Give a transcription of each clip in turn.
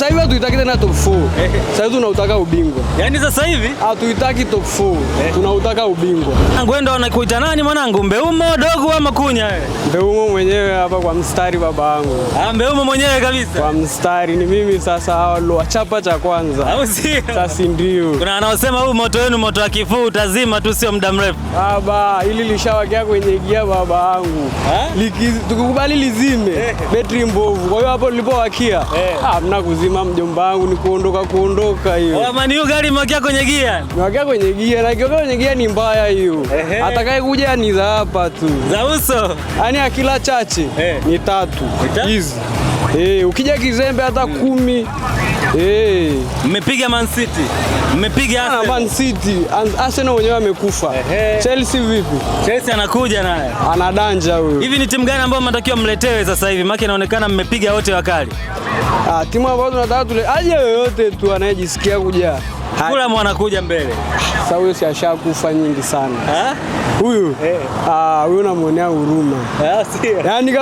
Sasa hivi hatuitaki tena top 4. Sasa hivi tunautaka ubingwa. Yaani sasa hivi hatuitaki top 4. Tunautaka ubingwa. Ngwendo anakuita nani mwanangu? Mbeumo dogo ama Kunya wewe? Mbeumo mwenyewe hapa kwa mstari babangu. Mbeumo mwenyewe kabisa. Kwa mstari ni mimi sasa hao wachapa cha kwanza. Au si? Sasa ndio. Kuna wanaosema huu moto wenu moto wa kifuu utazima tu sio muda mrefu. Baba, ili lishawakia kwenye gia babangu. Tukikubali lizime, betri mbovu. Kwa hiyo hapo nilipowakia, hamna kuzima mjomba wangu, ni kuondoka hiyo. Amani hiyo gari imewakia kwenye gia. Imewakia kwenye gia, na ikiwa kwenye gia ni mbaya hiyo. Atakaye kuja ni za hapa tu. Za uso. Yaani akila chache ni 3 hizi. Ukija kizembe hata 10. Mmepiga Man City. Mmepiga Arsenal. Man City. Arsenal wenyewe amekufa. Chelsea vipi? Chelsea anakuja naye. Anadanja huyo. Hivi ni timu gani ambayo mnatakiwa mletewe sasa hivi? Maana inaonekana mmepiga wote wakali. Timu ambayo tunataka aje yoyote tu anayejisikia kuja. Kula mwanakuja mbele. Sasa huyo si ashakufa nyingi sana. Huyu? Huyo namuonea huruma. Yaani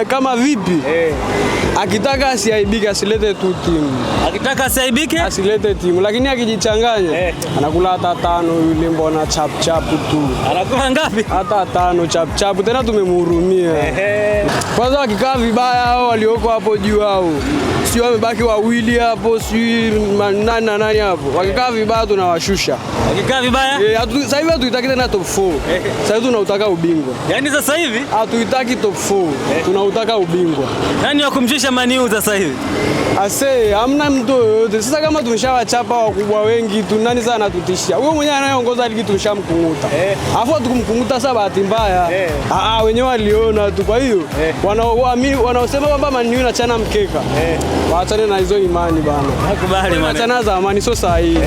kama vipi? Akitaka asiaibike asilete tu timu. Akitaka asiaibike? Asilete timu, lakini akijichanganya anakula hata 5 yule, mbona chap tu. Anakula ngapi? Hata 5 chap. Tena tumemhurumia. Kwanza wakikaa vibaya hao walioko hapo juu hao. Sio wamebaki wawili hapo, sio nani na nani hapo. Wakikaa vibaya tunawashusha. Wakikaa vibaya? Sasa hivi hatuitaki tena top 4. Sasa hivi tunautaka ubingwa. Yaani sasa hivi hatuitaki top 4. Tunautaka ubingwa. Nani wa kumshusha Man U sasa hivi? Hamna mtu yoyote. Sasa kama tumeshawachapa wakubwa wengi tu, nani sana anatutishia? Huyo mwenyewe anayeongoza ligi tumshamkunguta. Alafu tukumkunguta sasa bahati mbaya. Wenyewe waliona tu. Kwa hiyo wanaosema kwamba Man U inachana mkeka. Waachane na hizo imani bana. Nakubali man. Inachana zamani sio sahihi.